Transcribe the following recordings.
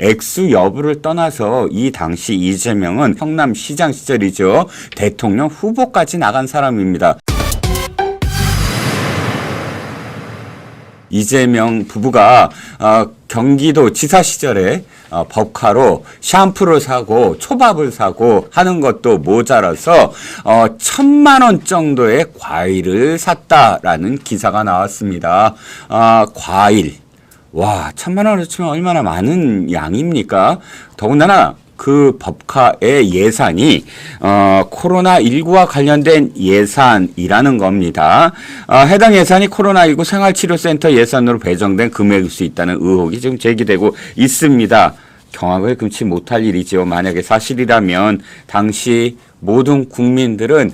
액수 여부를 떠나서 이 당시 이재명은 성남시장 시절이죠. 대통령 후보까지 나간 사람입니다. 이재명 부부가 경기도 지사 시절에 법카로 샴푸를 사고 초밥을 사고 하는 것도 모자라서 1,000만 원 정도의 과일을 샀다라는 기사가 나왔습니다. 과일. 와, 1,000만 원을 치면 얼마나 많은 양입니까? 더군다나 그 법카의 예산이 코로나19와 관련된 예산이라는 겁니다. 해당 예산이 코로나19 생활치료센터 예산으로 배정된 금액일 수 있다는 의혹이 지금 제기되고 있습니다. 경악을 금치 못할 일이죠. 만약에 사실이라면 당시 모든 국민들은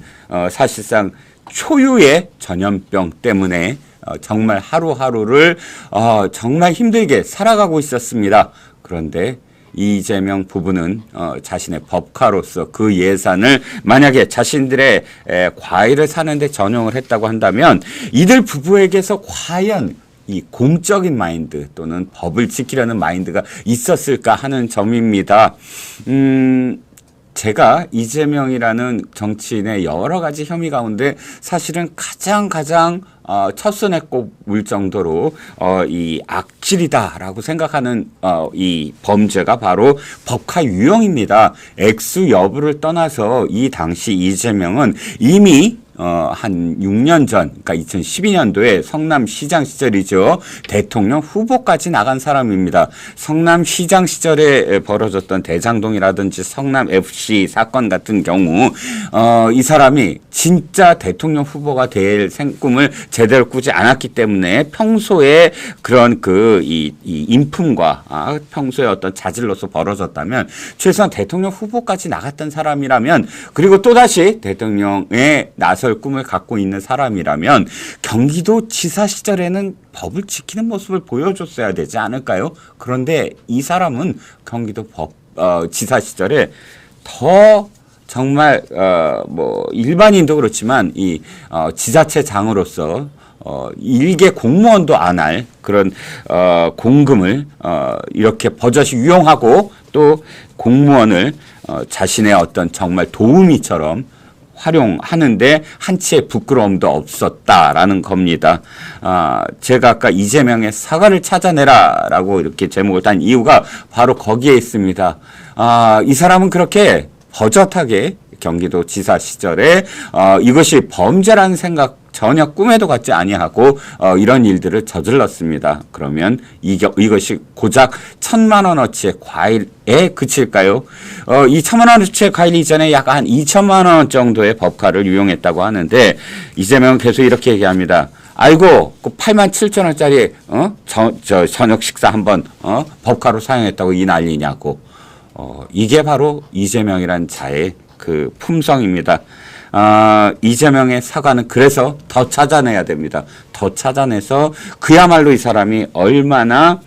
사실상 초유의 전염병 때문에 정말 하루하루를 정말 힘들게 살아가고 있었습니다. 그런데 이재명 부부는 자신의 법카로서 그 예산을 만약에 자신들의 과일을 사는데 전용을 했다고 한다면 이들 부부에게서 과연 이 공적인 마인드 또는 법을 지키려는 마인드가 있었을까 하는 점입니다. 제가 이재명이라는 정치인의 여러 가지 혐의 가운데 사실은 가장 첫손에 꼽을 정도로 이 악질이다라고 생각하는 이 범죄가 바로 법카 유용입니다. 액수 여부를 떠나서 이 당시 이재명은 이미 한 6년 전, 그러니까 2012년도에 성남시장 시절이죠. 대통령 후보까지 나간 사람입니다. 성남시장 시절에 벌어졌던 대장동이라든지 성남FC 사건 같은 경우 이 사람이 진짜 대통령 후보가 될 꿈을 제대로 꾸지 않았기 때문에 평소에 그런 이 인품과 평소에 어떤 자질로서 벌어졌다면 최소한 대통령 후보까지 나갔던 사람이라면 그리고 또다시 대통령에 나설 꿈을 갖고 있는 사람이라면 경기도 지사 시절에는 법을 지키는 모습을 보여줬어야 되지 않을까요? 그런데 이 사람은 경기도 지사 시절에 더 정말 일반인도 그렇지만 이 지자체장으로서 일개 공무원도 안 할 그런 공금을 이렇게 버젓이 유용하고 또 공무원을 자신의 어떤 정말 도우미처럼 활용하는데 한치의 부끄러움도 없었다라는 겁니다. 제가 아까 이재명의 사과를 찾아내라라고 이렇게 제목을 단 이유가 바로 거기에 있습니다. 이 사람은 그렇게 버젓하게 경기도 지사 시절에 이것이 범죄라는 생각 전혀 꿈에도 갖지 아니하고 이런 일들을 저질렀습니다. 그러면 이것이 고작 1,000만 원어치의 과일에 그칠까요? 이 1,000만 원어치의 과일 이전에 약 한 2천만 원 정도의 법카를 유용했다고 하는데 이재명은 계속 이렇게 얘기합니다. 아이고, 그 87,000원짜리 저녁 식사 한번 법카로 사용했다고 이 난리냐고. 이게 바로 이재명이란 자의 그 품성입니다. 이재명의 사과는 그래서 더 찾아내야 됩니다. 더 찾아내서 그야말로 이 사람이 얼마나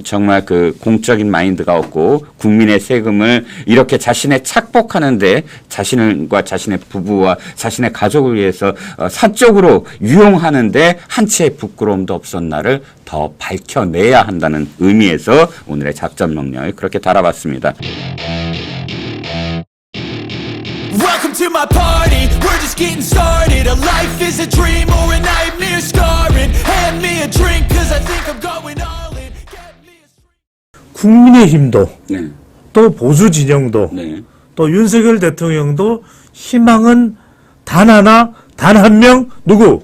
정말 그 공적인 마인드가 없고 국민의 세금을 이렇게 자신의 착복하는데 자신과 자신의 부부와 자신의 가족을 위해서 사적으로 유용하는데 한치의 부끄러움도 없었나를 더 밝혀내야 한다는 의미에서 오늘의 작전 명령을 그렇게 달아봤습니다. Welcome to my party, we're just getting started. A life is a dream or a nightmare scarring. Hand me a drink cause I think I'm going all in. Get me a... 국민의힘도 네. 또 보수 진영도 네. 또 윤석열 대통령도 희망은 단 하나, 단 한 명 누구?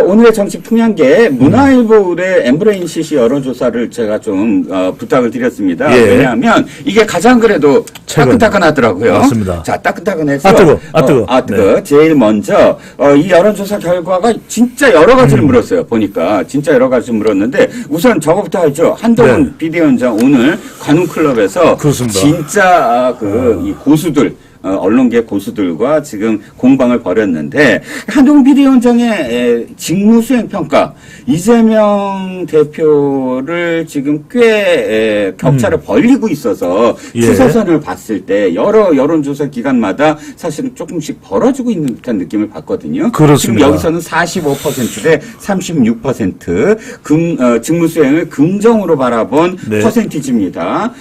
오늘의 정치 풍향계 문화일보 의뢰 엠브레인 CC 여론조사를 제가 좀 부탁을 드렸습니다. 예. 왜냐하면 이게 가장 그래도 최근. 따끈따끈하더라고요. 맞습니다. 자, 따끈따끈해서 뜨거. 제일 먼저 이 여론조사 결과가 진짜 여러 가지를 물었어요. 보니까 진짜 여러 가지를 물었는데 우선 저거부터 알죠. 한동훈 비대위원장 오늘 관훈클럽에서 그렇습니다. 진짜 이 고수들 언론계 고수들과 지금 공방을 벌였는데 한동훈 비대위원장의 직무수행 평가 이재명 대표를 지금 꽤 격차를 벌리고 있어서 예. 추세선을 봤을 때 여러 여론조사 기관마다 사실은 조금씩 벌어지고 있는 듯한 느낌을 받거든요. 그렇습니다. 지금 여기서는 45%대 36% 직무수행을 긍정으로 바라본 네. 퍼센티지입니다.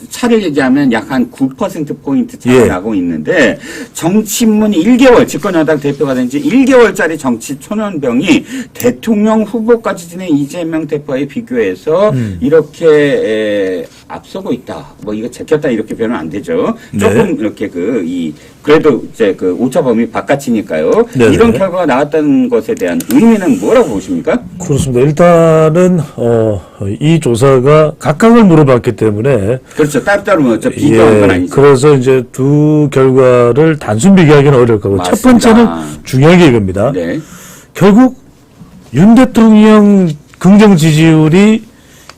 차를 얘기하면 약 한 9%포인트 차이 예. 나고 있는데 정치인문이 1개월 집권여당 대표가 된 지 1개월짜리 정치 초년병이 대통령 후보까지 지낸 이재명 대표에 비교해서 이렇게 앞서고 있다. 뭐 이거 제꼈다 이렇게 표현은 안 되죠. 네. 조금 이렇게 그래도 이제 그 오차 범위 바깥이니까요. 네네. 이런 결과가 나왔다는 것에 대한 의미는 뭐라고 보십니까? 그렇습니다. 일단은 이 조사가 각각을 물어봤기 때문에 그렇죠. 따로따로 뭐죠. 비교한 건 아니죠. 그래서 이제 두 결과를 단순 비교하기는 어려울 거고 첫 맞습니다. 번째는 중요한 게 이겁니다. 네. 결국 윤 대통령 긍정 지지율이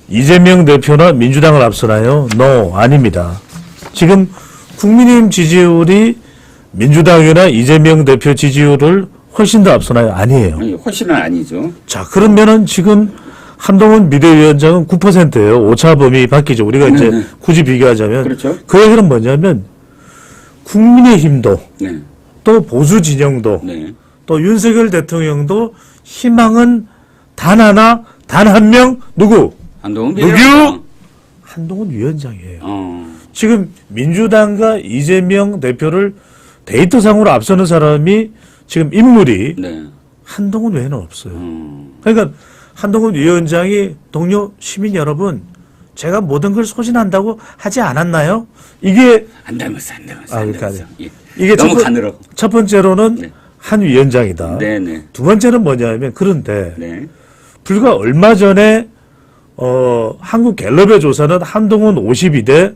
이재명 대표나 민주당을 앞서나요? No, 아닙니다. 지금 국민의힘 지지율이 민주당이나 이재명 대표 지지율을 훨씬 더 앞서나요? 아니에요. 아니, 훨씬은 아니죠. 자, 그러면은 지금 한동훈 비대위원장은 9%예요. 오차 범위 바뀌죠. 우리가 이제 굳이 비교하자면. 그렇죠. 그 얘기는 뭐냐면 국민의힘도 네. 또 보수 진영도 네. 또 윤석열 대통령도 희망은 단 하나, 단 한 명, 누구? 한동훈 누구? 비대위원장. 한동훈 위원장이에요. 어. 지금 민주당과 이재명 대표를 데이터상으로 앞서는 사람이 지금 인물이 네. 한동훈 외에는 없어요. 그러니까 한동훈 위원장이 동료 시민 여러분, 제가 모든 걸 소진한다고 하지 않았나요? 이게 안 닮았어, 안 닮았어. 아, 안 그러니까 닮았어. 예. 이게 너무 가늘어. 첫 번째로는 네. 한 위원장이다. 네네. 두 번째는 뭐냐면 그런데 네. 불과 얼마 전에 한국 갤럽의 조사는 한동훈 52대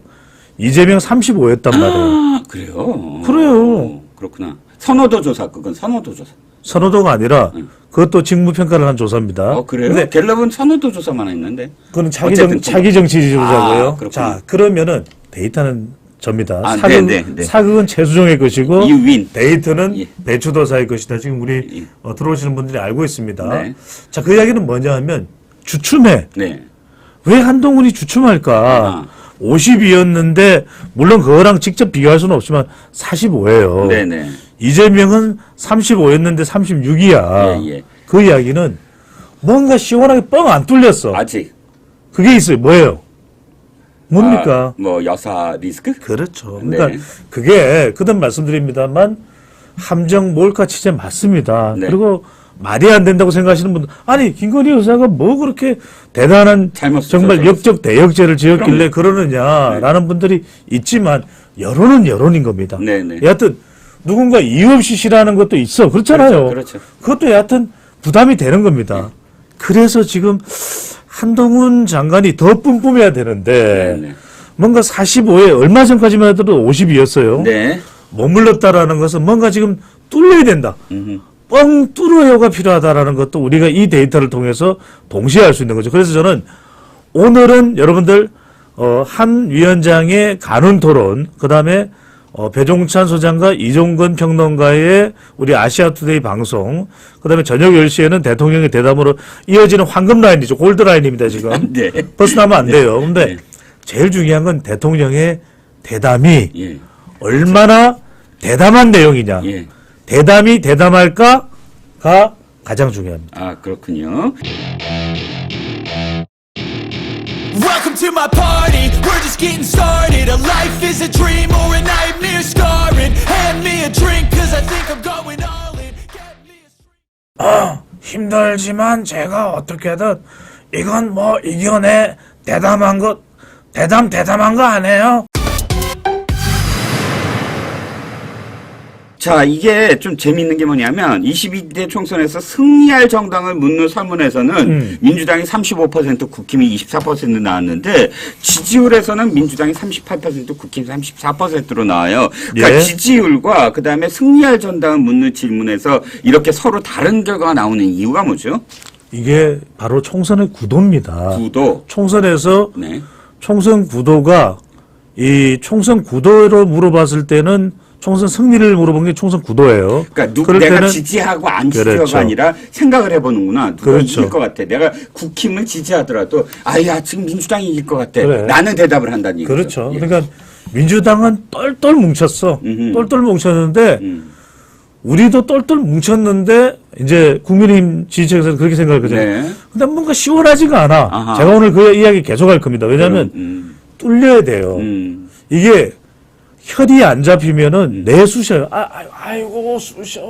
이재명 35였단 말이에요. 아, 그래요? 그래요. 그렇구나. 선호도 조사, 그건 선호도 조사. 선호도가 아니라 그것도 직무평가를 한 조사입니다. 그래요? 근데 갤럽은 선호도 조사만 했는데. 그건 어쨌든 차기 정치 지지자고요. 아, 그렇군요. 자, 그러면은 데이터는 접니다. 아, 사극은, 사극은 최수종의 것이고 You win. 데이터는 예. 배추도사의 것이다. 지금 우리 예. 들어오시는 분들이 알고 있습니다. 네. 자, 그 이야기는 뭐냐 하면 주춤해. 네. 왜 한동훈이 주춤할까? 아. 50이었는데 물론 그거랑 직접 비교할 수는 없지만 45예요. 네네. 이재명은 35였는데 36이야. 예, 예. 그 이야기는 뭔가 시원하게 뻥 안 뚫렸어. 아직. 그게 있어요. 뭐예요? 뭡니까? 아, 뭐, 여사 리스크? 그렇죠. 그러니까 네. 그게 그전 말씀드립니다만 함정 몰카 취재 맞습니다. 네. 그리고 말이 안 된다고 생각하시는 분들 아니 김건희 여사가 뭐 그렇게 대단한 잘못했어, 정말 잘못했어. 역적 대역죄를 지었길래 그럼요. 그러느냐라는 분들이 있지만 여론은 여론인 겁니다. 네네. 여하튼 누군가 이유 없이 싫어하는 것도 있어. 그렇잖아요. 그렇죠. 그것도 여하튼 부담이 되는 겁니다. 그래서 지금 한동훈 장관이 더 뿜뿜해야 되는데 네네. 뭔가 45에 얼마 전까지만 해도 50이었어요. 네. 머물렀다라는 것은 뭔가 지금 뚫려야 된다. 뻥 뚫어요가 필요하다라는 것도 우리가 이 데이터를 통해서 동시에 알 수 있는 거죠. 그래서 저는 오늘은 여러분들 한 위원장의 간훈 토론, 그다음에 배종찬 소장과 이종건 평론가의 우리 아시아투데이 방송, 그다음에 저녁 10시에는 대통령의 대담으로 이어지는 황금 라인이죠. 골드 라인입니다, 지금. 네. 벗어나면 안 돼요. 근데 네. 제일 중요한 건 대통령의 대담이 예. 얼마나 대담한 내용이냐. 예. 대담이 대담할까가 가장 중요합니다. 아, 그렇군요. Welcome to my party, we're just getting started. A life is a dream or a nightmare scarring. Hand me a drink cause I think I'm going all in. Get me a 힘들지만 제가 어떻게든 이건 뭐 이겨내 대담한 거 대담한 거 아니에요? 자, 이게 좀 재미있는 게 뭐냐면 22대 총선에서 승리할 정당을 묻는 설문에서는 민주당이 35%, 국힘이 24% 나왔는데 지지율에서는 민주당이 38%, 국힘이 34%로 나와요. 그러니까 예. 지지율과 그다음에 승리할 정당을 묻는 질문에서 이렇게 서로 다른 결과가 나오는 이유가 뭐죠? 이게 바로 총선의 구도입니다. 구도. 총선에서 네. 총선 구도가 이 총선 구도로 물어봤을 때는 총선 승리를 물어본 게 총선 구도예요. 그러니까 그럴 내가 때는 지지하고 안 지지하가 그렇죠. 아니라 생각을 해보는구나. 누가 그렇죠. 이길 것 같아. 내가 국힘을 지지하더라도 아야 지금 민주당이 이길 것 같아. 그래. 나는 대답을 한다는 얘기죠. 그렇죠. 예. 그러니까 민주당은 똘똘 뭉쳤어. 똘똘 뭉쳤는데 우리도 똘똘 뭉쳤는데 이제 국민의힘 지지층에서는 그렇게 생각을 하거든요. 네. 근데 뭔가 시원하지가 않아. 아하. 제가 오늘 그 이야기 계속할 겁니다. 왜냐하면 뚫려야 돼요. 이게 혈이 안 잡히면은 내쑤셔요. 아이고 쑤셔.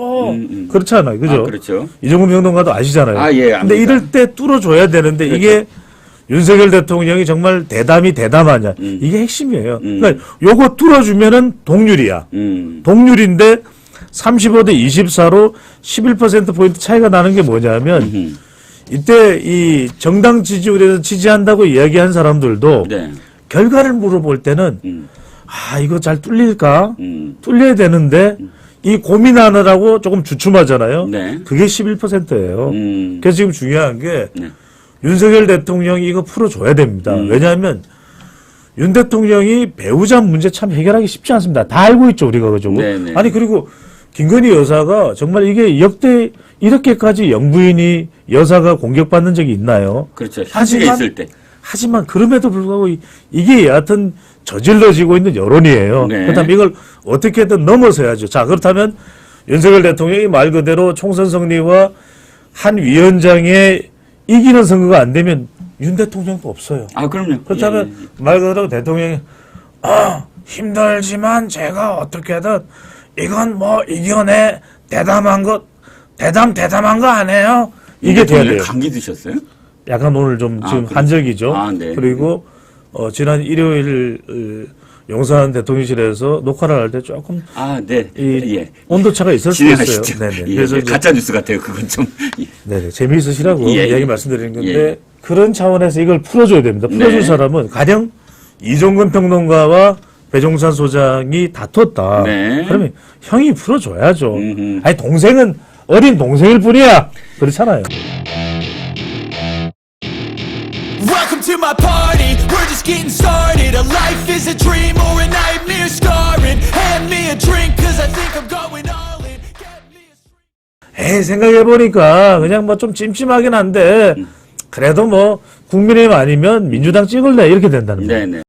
그렇지 않아요, 그죠? 아, 그렇죠. 이종구 평론가도 아시잖아요. 아, 예, 근데 압니다. 이럴 때 뚫어줘야 되는데 그렇죠. 이게 윤석열 대통령이 정말 대담이 대담하냐 이게 핵심이에요. 그러니까 요거 뚫어주면은 동률이야. 동률인데 35대 24로 11% 포인트 차이가 나는 게 뭐냐면 이때 이 정당 지지율에서 지지한다고 이야기한 사람들도 네. 결과를 물어볼 때는 이거 잘 뚫릴까? 뚫려야 되는데 이 고민하느라고 조금 주춤하잖아요. 네. 그게 11%예요. 그래서 지금 중요한 게 네. 윤석열 대통령이 이거 풀어줘야 됩니다. 왜냐하면 윤 대통령이 배우자 문제 참 해결하기 쉽지 않습니다. 다 알고 있죠, 우리가 그죠? 네네. 아니 그리고 김건희 여사가 정말 이게 역대 이렇게까지 영부인이 여사가 공격받는 적이 있나요? 그렇죠. 현직에 있을 때. 하지만 그럼에도 불구하고 이게 여하튼 저질러지고 있는 여론이에요. 네. 그렇다면 이걸 어떻게든 넘어서야죠. 자, 그렇다면 윤석열 대통령이 말 그대로 총선 승리와 한 위원장의 이기는 선거가 안 되면 윤 대통령도 없어요. 아, 그럼요. 그렇다면 예, 예. 말 그대로 대통령이 힘들지만 제가 어떻게든 이건 뭐 이겨내 대담한 거 아니에요. 이게 돼야 돼요. 감기 드셨어요? 약간 오늘 좀 지금 그래요? 한적이죠. 아, 네. 그리고 지난 일요일 용산 대통령실에서 녹화를 할 때 조금 아, 네. 이 예. 온도차가 있을 수 있어요. 진행하시죠. 네네. 예, 그래서 예. 이제 가짜 뉴스 같아요. 그건 좀. 예. 네네. 재미있으시라고 예, 이야기 예. 말씀드리는 건데 예. 그런 차원에서 이걸 풀어줘야 됩니다. 풀어줄 네. 사람은 가령 이종근 평론가와 배종찬 소장이 다퉜다. 네. 그러면 형이 풀어줘야죠. 음흠. 아니 동생은 어린 동생일 뿐이야. 그렇잖아요. Welcome to my party, we're just getting started. A life is a dream or a nightmare scarring. Hand me a drink, cause I think I'm going all in. Get me a 생각해보니까 그냥 뭐 좀 찜찜하긴 한데 그래도 뭐 국민의힘 아니면 민주당 찍을래 이렇게 된다는 거예요. 네네.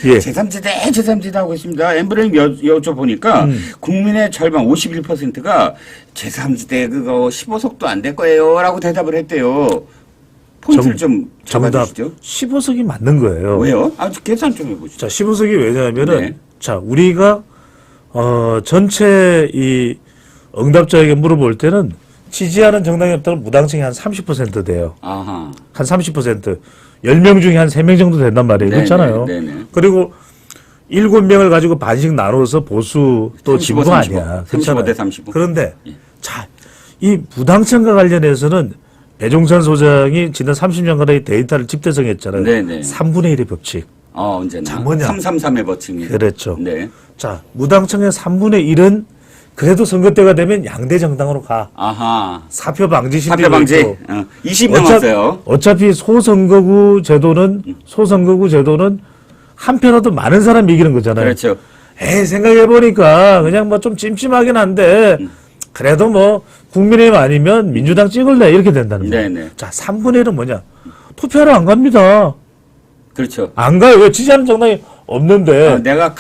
예. 제3지대 하고 있습니다. 엠브레임 여쭤보니까 국민의 절반 51%가 제3지대 그거 15석도 안 될 거예요 라고 대답을 했대요. 포인트를 좀 정답 잡아주시죠. 15석이 맞는 거예요. 왜요? 계산 좀 해보시죠. 자, 15석이 왜냐하면은 네. 자, 우리가 전체 이 응답자에게 물어볼 때는 지지하는 정당이 없다면 무당층이 한 30% 돼요. 아하. 한 30%. 10명 중에 한 3명 정도 된단 말이에요. 네네, 그렇잖아요. 네네. 그리고 7명을 가지고 반씩 나눠서 보수 또 35, 진보 35. 아니야. 35 대 35. 그런데 예. 자, 이 무당층과 관련해서는 배종찬 소장이 지난 30년간의 데이터를 집대성했잖아요. 네네. 3분의 1의 법칙. 언제나. 자, 뭐냐. 333의 버칭이. 그렇죠. 네. 자, 무당층의 3분의 1은 그래도 선거 때가 되면 양대 정당으로 가. 아하. 사표 방지 심리도 사표 방지. 있고. 20 남았어요. 어차피 소선거구 제도는 한편으로도 많은 사람이 이기는 거잖아요. 그렇죠. 생각해보니까 그냥 뭐 좀 찜찜하긴 한데 그래도 뭐 국민의힘 아니면 민주당 찍을래 이렇게 된다는 거예요. 네네. 자, 3분의 1은 뭐냐? 투표를 안 갑니다. 그렇죠. 안 가요. 왜 지지하는 정당이 없는데. 내가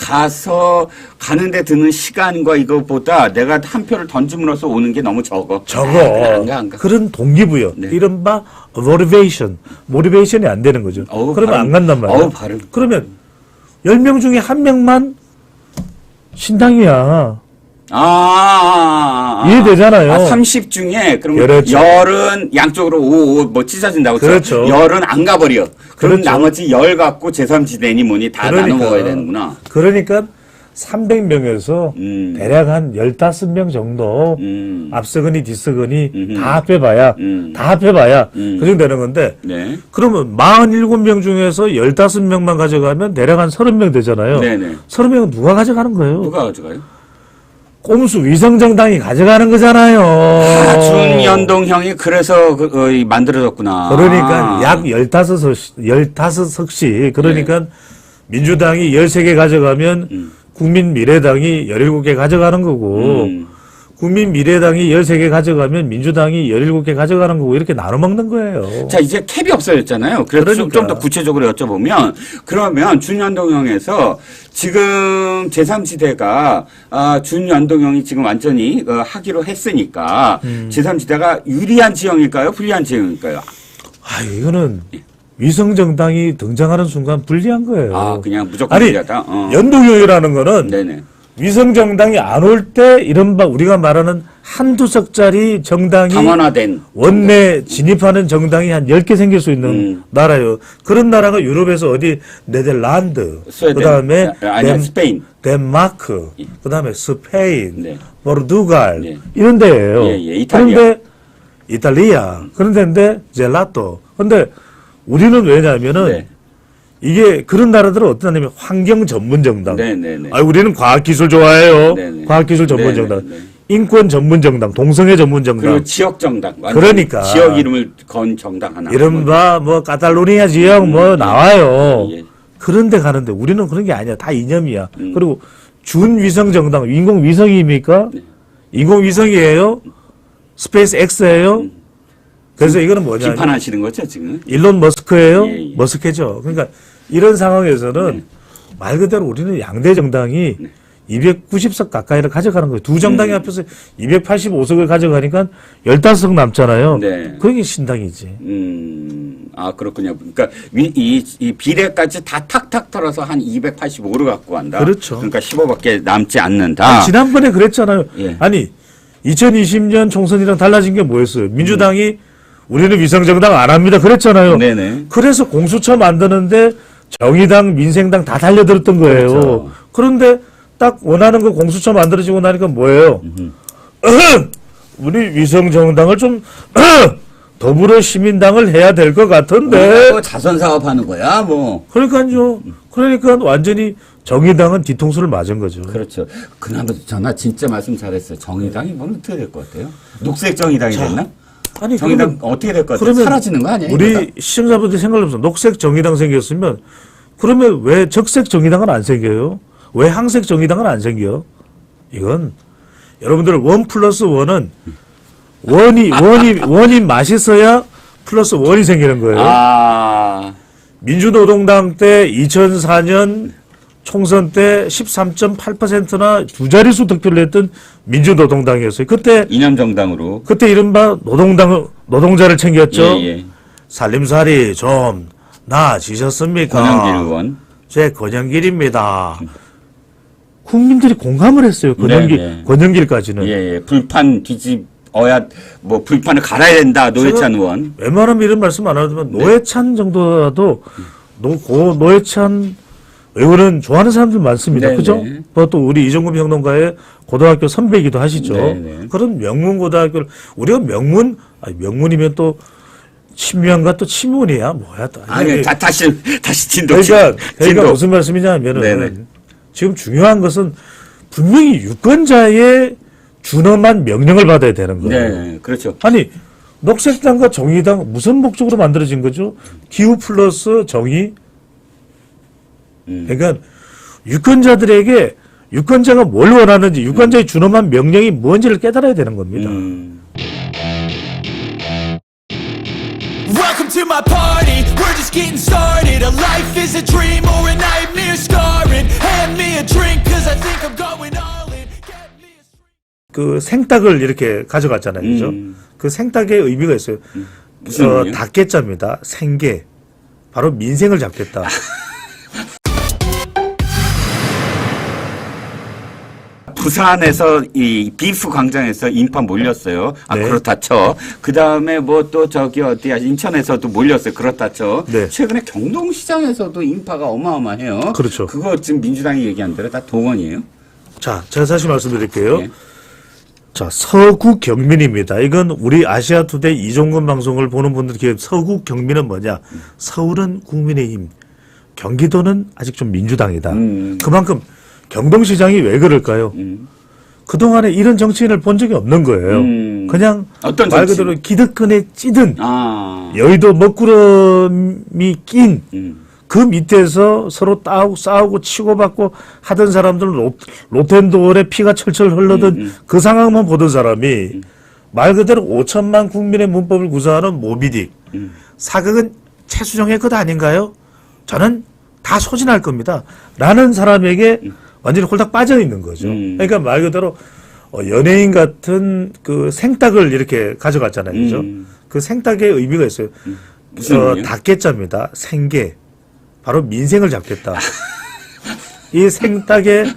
가는데 드는 시간과 이거보다 내가 한 표를 던짐으로써 오는 게 너무 적어. 안 가. 그런 동기부여. 네. 이른바 모티베이션이 안 되는 거죠. 그러면 발음. 안 간단 말이에요. 발음. 그러면 10명 중에 1명만 신당이야. 이해되잖아요. 30 중에 그러면 그렇죠. 열은 양쪽으로 뭐 찢어진다고 그렇죠. 열은 안 가버려. 그럼 그렇죠. 나머지 열 갖고 제3지대니 뭐니 다 나눠 먹어야 되는구나. 그러니까 300명에서 대략 한 15명 정도 앞서거니 뒤서거니 다 합해봐야 그 정도 되는 건데 네. 그러면 47명 중에서 15명만 가져가면 대략 한 30명 되잖아요. 네네. 30명은 누가 가져가는 거예요? 누가 가져가요? 꼼수 위성정당이 가져가는 거잖아요. 하준영 준연동 형이 그래서 만들어졌구나. 그러니까 약 15석씩 그러니까 민주당이 13개 가져가면 국민미래당이 17개 가져가는 거고 국민미래당이 13개 가져가면 민주당이 17개 가져가는 거고 이렇게 나눠 먹는 거예요. 자, 이제 캡이 없어졌잖아요. 그래서 그러니까. 좀 더 구체적으로 여쭤보면, 그러면 준연동형에서 지금 제3지대가, 준연동형이 지금 완전히 하기로 했으니까, 제3지대가 유리한 지형일까요? 불리한 지형일까요? 이거는 위성정당이 등장하는 순간 불리한 거예요. 그냥 무조건 아니, 불리하다? 연동형이라는 거는 네네. 위성정당이 안 올 때 이른바 우리가 말하는 한두 석짜리 정당이 다원화된. 원내 진입하는 정당이 한 10개 생길 수 있는 나라예요. 그런 나라가 유럽에서 어디 네덜란드, 스웨덴. 그다음에 아니야, 스페인. 덴마크, 그다음에 스페인, 네. 포르투갈 네. 이런 데예요. 예, 이탈리아. 그런데 이탈리아 그런 데인데 젤라또. 근데 우리는 왜냐하면은 네. 이게 그런 나라들은 어떠냐면 환경 전문 정당. 네네네. 우리는 과학기술 좋아해요. 네네. 과학기술 전문 네네. 정당. 네. 인권 전문 정당, 동성애 전문 정당. 그리고 지역 정당. 완전 그러니까. 지역 이름을 건 정당 하나. 이른바 뭐 카탈로니아 지역 뭐 나와요. 예. 그런데 가는데 우리는 그런 게 아니야. 다 이념이야. 그리고 준위성 정당, 인공위성입니까? 네. 인공위성이에요? 스페이스 X예요? 그래서 이거는 뭐냐면 비판하시는 거죠, 지금? 일론 머스크예요? 예, 예. 머스크죠. 그러니까 이런 상황에서는 말 그대로 우리는 양대 정당이 290석 가까이를 가져가는 거예요. 두 정당이 합해서 285석을 가져가니까 15석 남잖아요. 네. 그게 신당이지. 그렇군요. 그러니까 이 비례까지 다 탁탁 털어서 한 285를 갖고 간다. 그렇죠. 그러니까 15밖에 남지 않는다. 지난번에 그랬잖아요. 예. 아니 2020년 총선이랑 달라진 게 뭐였어요? 민주당이 우리는 위성정당 안 합니다. 그랬잖아요. 네네. 그래서 공수처 만드는데 정의당, 민생당 다 달려들었던 거예요. 그렇죠. 그런데 딱 원하는 거 공수처 만들어지고 나니까 뭐예요? 우리 위성정당을 좀 더불어시민당을 해야 될 것 같은데. 뭐 자선 사업하는 거야, 뭐. 그러니까요. 그러니까 완전히 정의당은 뒤통수를 맞은 거죠. 그렇죠. 그나마 전화 진짜 말씀 잘했어요. 정의당이 뭐 어떻게 될 것 같아요? 녹색 정의당이 됐나? 아니, 정의당 그러면- 어떻게 될 것 같아요? 그러면 사라지는 거 아니에요? 우리 이러다? 시청자분들 생각해보세요. 녹색 정의당 생겼으면 그러면 왜 적색 정의당은 안 생겨요? 왜 항색 정의당은 안 생겨? 이건 여러분들 1+1은 원이 맛있어야 플러스 1이 생기는 거예요. 민주노동당 때 2004년 총선 때 13.8%나 두 자릿수 득표를 했던 민주노동당이었어요. 그때 이념 정당으로. 이른바 노동자를 챙겼죠. 예. 살림살이 좀 나아지셨습니까? 권영길 의원. 제 권영길입니다. 국민들이 공감을 했어요. 네. 권영길까지는. 예. 불판 뒤집어야, 뭐, 불판을 갈아야 된다. 노회찬 의원. 웬만하면 이런 말씀 안 하지만 네. 노회찬 정도라도 노회찬 의원은 좋아하는 사람들 많습니다. 네, 그죠? 네. 또 우리 이정금 평론가의 고등학교 선배이기도 하시죠. 네, 네. 그런 명문 고등학교를 우리가 명문이면 또 친명과 또 친문이야 뭐야 또. 다시 진도. 그러니까 무슨 말씀이냐면은 네네. 지금 중요한 것은 분명히 유권자의 준엄한 명령을 받아야 되는 거예요. 네, 그렇죠. 아니 녹색당과 정의당 무슨 목적으로 만들어진 거죠? 기후 플러스 정의. 그러니까 유권자들에게 유권자가 뭘 원하는지 유권자의 준엄한 명령이 뭔지를 깨달아야 되는 겁니다. Welcome to my party, we're just getting started. A life is a dream or a nightmare scarring. Hand me a drink cause I think I'm going all in. Get me a 그 생닭을 이렇게 가져갔잖아요. 그죠? 그 생닭의 의미가 있어요. 무슨 의미요? 닭개자입니다. 생계. 바로 민생을 잡겠다. 부산에서 이 비프 광장에서 인파 몰렸어요. 네. 그렇다 쳐. 그 다음에 뭐 또 저기 어디야 인천에서도 몰렸어요. 그렇다 쳐. 네. 최근에 경동시장에서도 인파가 어마어마해요. 그렇죠. 그거 지금 민주당이 얘기한 대로 다 동원이에요. 자, 제가 다시 말씀드릴게요. 예. 자, 서구 경민입니다. 이건 우리 아시아투데이 이종근 방송을 보는 분들 기억 서구 경민은 뭐냐? 서울은 국민의힘, 경기도는 아직 좀 민주당이다. 그만큼 경동시장이 왜 그럴까요? 그동안에 이런 정치인을 본 적이 없는 거예요. 그냥 어떤 말 정치인? 그대로 기득권에 찌든 아. 여의도 먹구름이 낀 그 밑에서 서로 싸우고 치고받고 하던 사람들은 로텐도어에 피가 철철 흘러던 그 상황만 보던 사람이 말 그대로 5천만 국민의 문법을 구사하는 모비딕. 사극은 최수정의 것 아닌가요? 저는 다 소진할 겁니다. 라는 사람에게 완전히 홀딱 빠져 있는 거죠. 그러니까 말 그대로 연예인 같은 그 생닭을 이렇게 가져갔잖아요. 그죠? 그 생닭의 의미가 있어요. 무슨 의미요? 닭개자입니다. 생계. 바로 민생을 잡겠다. 이 생닭의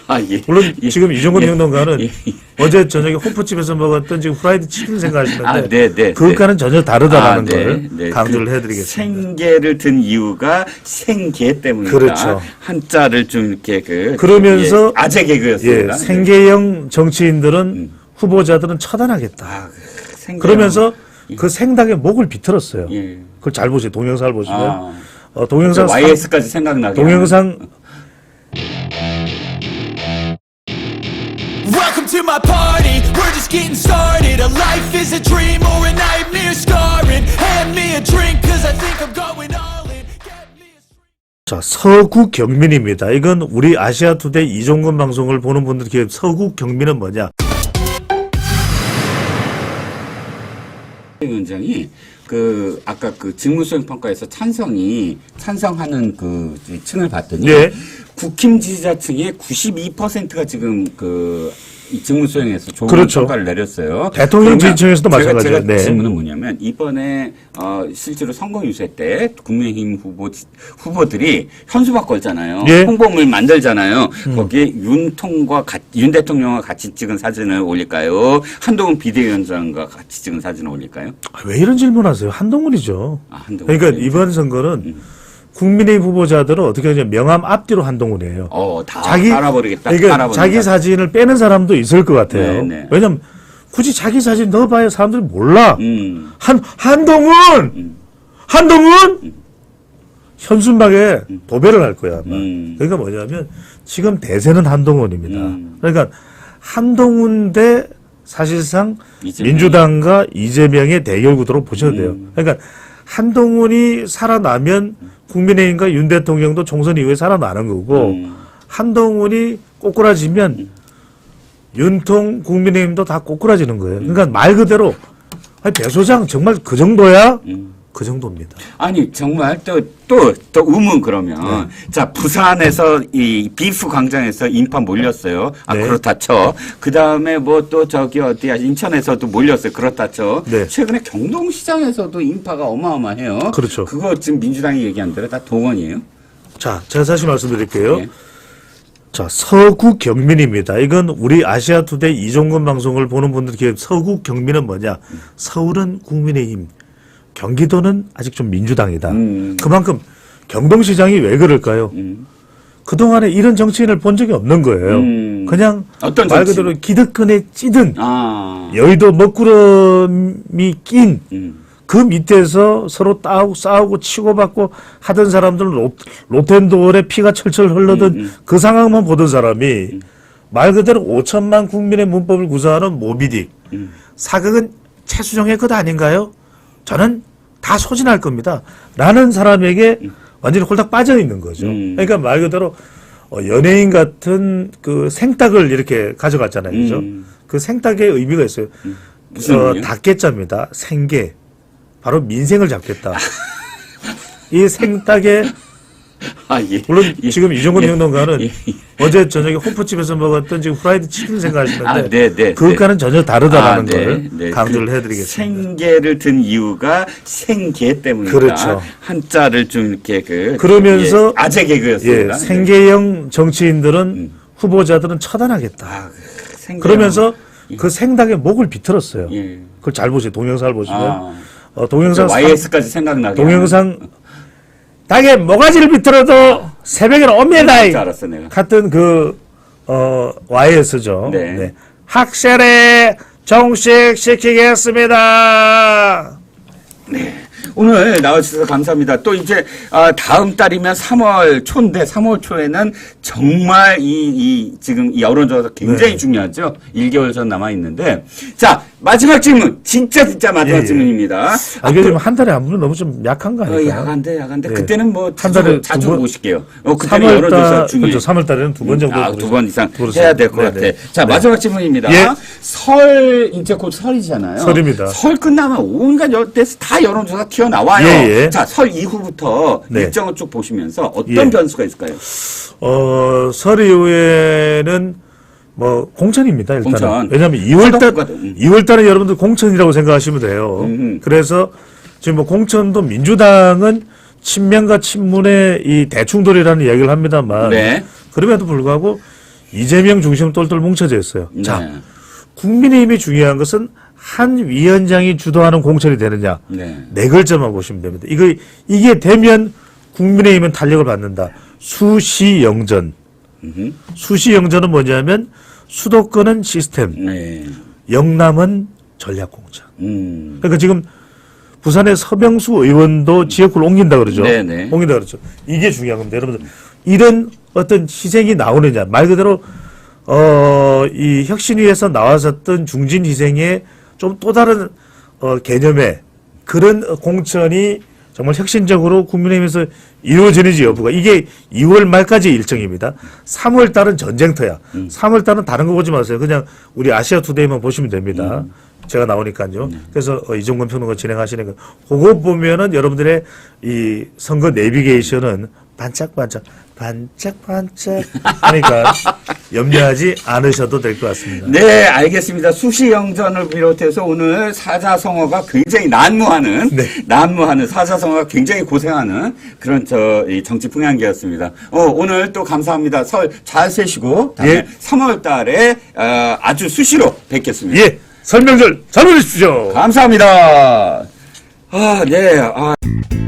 아, 예. 물론 예. 지금 이종건 예. 평론가는 예. 어제 저녁에 호프집에서 먹었던 지금 프라이드 치킨 생각하시는데 아, 네, 네, 그것과는 전혀 다르다라는 네, 걸 네. 강조를 그 해드리겠습니다. 생계를 든 이유가 생계 때문이다. 그렇죠. 한자를 좀 이렇게 그러면서 예, 아재 개그였습니다. 예, 생계형 정치인들은 후보자들은 처단하겠다. 아, 생계. 그러면서 그 생닭의 목을 비틀었어요. 예. 그걸 잘 보세요. 동영상을 보시면 아, 동영상 YS까지 생각나게. 동영상 Welcome to my party, we're just getting started. A life is a dream or a nightmare scarring. Hand me a drink cause I think I'm going all in. Get me a 자, 서구 경민입니다. 이건 우리 아시아투데이 이종건 방송을 보는 분들께 서구 경민은 뭐냐? 위원장이 그 아까 그 직무수행 평가에서 찬성하는 그 층을 봤더니 네. 국힘 지지자층의 92%가 지금 그 이 직무수행에서 좋은 그렇죠. 평가를 내렸어요. 대통령 그러면 지지층에서도 마찬가지예요. 제가 네. 질문은 뭐냐면 이번에 실제로 선거 유세 때 국민의힘 후보들이 현수막 걸잖아요. 예. 홍보물 만들잖아요. 거기에 윤 대통령과 같이 찍은 사진을 올릴까요? 한동훈 비대위원장과 같이 찍은 사진을 올릴까요? 왜 이런 질문하세요? 한동훈이죠. 아, 한동훈. 그러니까 이번 선거는 국민의힘 후보자들은 어떻게 하냐 명함 앞뒤로 한동훈이에요. 다 깔아버리겠다. 그러니까 깔아버린다. 자기 사진을 빼는 사람도 있을 것 같아요. 네, 네. 왜냐면 굳이 자기 사진 넣어봐야 사람들이 몰라. 음. 한동훈 현순박에 도배를 할 거야. 아마. 그러니까 뭐냐면 지금 대세는 한동훈입니다. 그러니까 한동훈 대 사실상 이재명. 민주당과 이재명의 대결 구도로 보셔도 돼요. 그러니까 한동훈이 살아나면 국민의힘과 윤 대통령도 총선 이후에 살아나는 거고 한동훈이 꼬꾸라지면 윤통 국민의힘도 다 꼬꾸라지는 거예요. 그러니까 말 그대로 아니, 배 소장 정말 그 정도야? 그 정도입니다. 아니 정말 또 의문 그러면 자 부산에서 이 비프 광장에서 인파 몰렸어요. 아 네. 그렇다 쳐. 그 다음에 뭐 또 저기 어디야 인천에서도 몰렸어요. 그렇다 쳐. 네. 최근에 경동시장에서도 인파가 어마어마해요. 그렇죠. 그거 지금 민주당이 얘기한 대로 다 동원이에요. 자, 제가 다시 말씀드릴게요. 예. 자, 서구 경민입니다. 이건 우리 아시아투데이 이종건 방송을 보는 분들께 서구 경민은 뭐냐? 서울은 국민의힘, 경기도는 아직 좀 민주당이다. 그만큼 경동시장이 왜 그럴까요? 그동안에 이런 정치인을 본 적이 없는 거예요. 그냥 어떤 말 정치인? 그대로 기득권에 찌든 아. 여의도 먹구름이 낀 그 밑에서 서로 싸우고 치고받고 하던 사람들은 로텐도어에 피가 철철 흘러던 그 상황만 보던 사람이 말 그대로 5천만 국민의 문법을 구사하는 모비딕. 사극은 최수정의 것 아닌가요? 저는 다 소진할 겁니다. 라는 사람에게 완전히 홀딱 빠져 있는 거죠. 그러니까 말 그대로 연예인 같은 그 생닭을 이렇게 가져갔잖아요. 그죠? 그 생닭의 의미가 있어요. 무슨 의미요? 닭개자입니다. 생계. 바로 민생을 잡겠다. 이 생닭의 아, 예. 물론 예. 지금 이종건 예. 평론가는 예. 어제 저녁에 호프집에서 먹었던 지금 프라이드 치킨 생각하시는데 아, 네, 네, 그것과는 전혀 다르다라는 네, 걸 네. 강조를 그 해드리겠습니다. 생계를 든 이유가 생계 때문이다. 그렇죠. 한자를 좀 이렇게 그러면서 예, 아재 개그였습니다. 예, 생계형 정치인들은 후보자들은 처단하겠다. 아, 생계. 그러면서 그 생닭의 목을 비틀었어요. 예. 그걸 잘 보세요. 동영상을 보시면 아, 동영상 YS까지 생각나게. 동영상 닭의 모가지를 비틀어도 새벽에는 옵니다. 줄 알았어 내가. 같은 그 YS죠. 네. 확실히 종식시키겠습니다. 네. 오늘 나와주셔서 감사합니다. 또 이제 다음 달이면 3월 초인데 3월 초에는 정말 이 지금 이 여론조사 굉장히 네. 중요하죠. 1개월 전 남아 있는데 자 마지막 질문 진짜 마지막 예, 예. 질문입니다. 이게 지금 한 달에 한 번은 너무 좀 약한 거 아닐까요? 야간데 네. 그때는 뭐 한 달에 자주 두 번? 모실게요. 그때는 여론조사 중요해요. 그렇죠. 3월 달에는 두 번 정도. 두 번 이상 그렇습니다. 해야 될 것 네네. 같아. 자, 네. 마지막 질문입니다. 예. 설, 이제 곧 설이잖아요. 설입니다. 설 끝나면 온갖 데서 다 여론조사 튀어나와요. 예, 예. 자, 설 이후부터 네. 일정을 쭉 보시면서 어떤 예. 변수가 있을까요? 설 이후에는 뭐 공천입니다. 일단은. 공천. 왜냐하면 2월달 선거거든. 2월달에 여러분들 공천이라고 생각하시면 돼요. 그래서 지금 뭐 공천도 민주당은 친명과 친문의 이 대충돌이라는 이야기를 합니다만 네. 그럼에도 불구하고 이재명 중심 똘똘 뭉쳐져 있어요. 네. 자, 국민의힘이 중요한 것은 한 위원장이 주도하는 공천이 되느냐. 네. 네 글자만 보시면 됩니다. 이게 되면 국민의힘은 탄력을 받는다. 수시영전. 수시영전은 뭐냐면 수도권은 시스템, 네. 영남은 전략공천. 음. 그러니까 지금 부산의 서병수 의원도 지역구를 옮긴다 그러죠. 네네. 옮긴다 그러죠. 이게 중요한 겁니다. 여러분들 이런 어떤 희생이 나오느냐 말 그대로 이 혁신위에서 나왔었던 중진 희생의 좀 또 다른 개념의 그런 공천이 정말 혁신적으로 국민의힘에서 이루어지는지 여부가 이게 2월 말까지 일정입니다. 3월 달은 전쟁터야. 3월 달은 다른 거 보지 마세요. 그냥 우리 아시아 투데이만 보시면 됩니다. 제가 나오니까요. 그래서 이종건 평론가 진행하시는 거 그거 보면은 여러분들의 이 선거 내비게이션은 반짝반짝 하니까 염려하지 않으셔도 될 것 같습니다. 네, 알겠습니다. 수시영전을 비롯해서 오늘 사자성어가 굉장히 난무하는 사자성어가 굉장히 고생하는 그런 이 정치 풍향기였습니다. 오늘 또 감사합니다. 설 잘 세시고 다음에 예. 3월 달에 아주 수시로 뵙겠습니다. 예, 설명절 잘 보내십시오. 감사합니다. 네.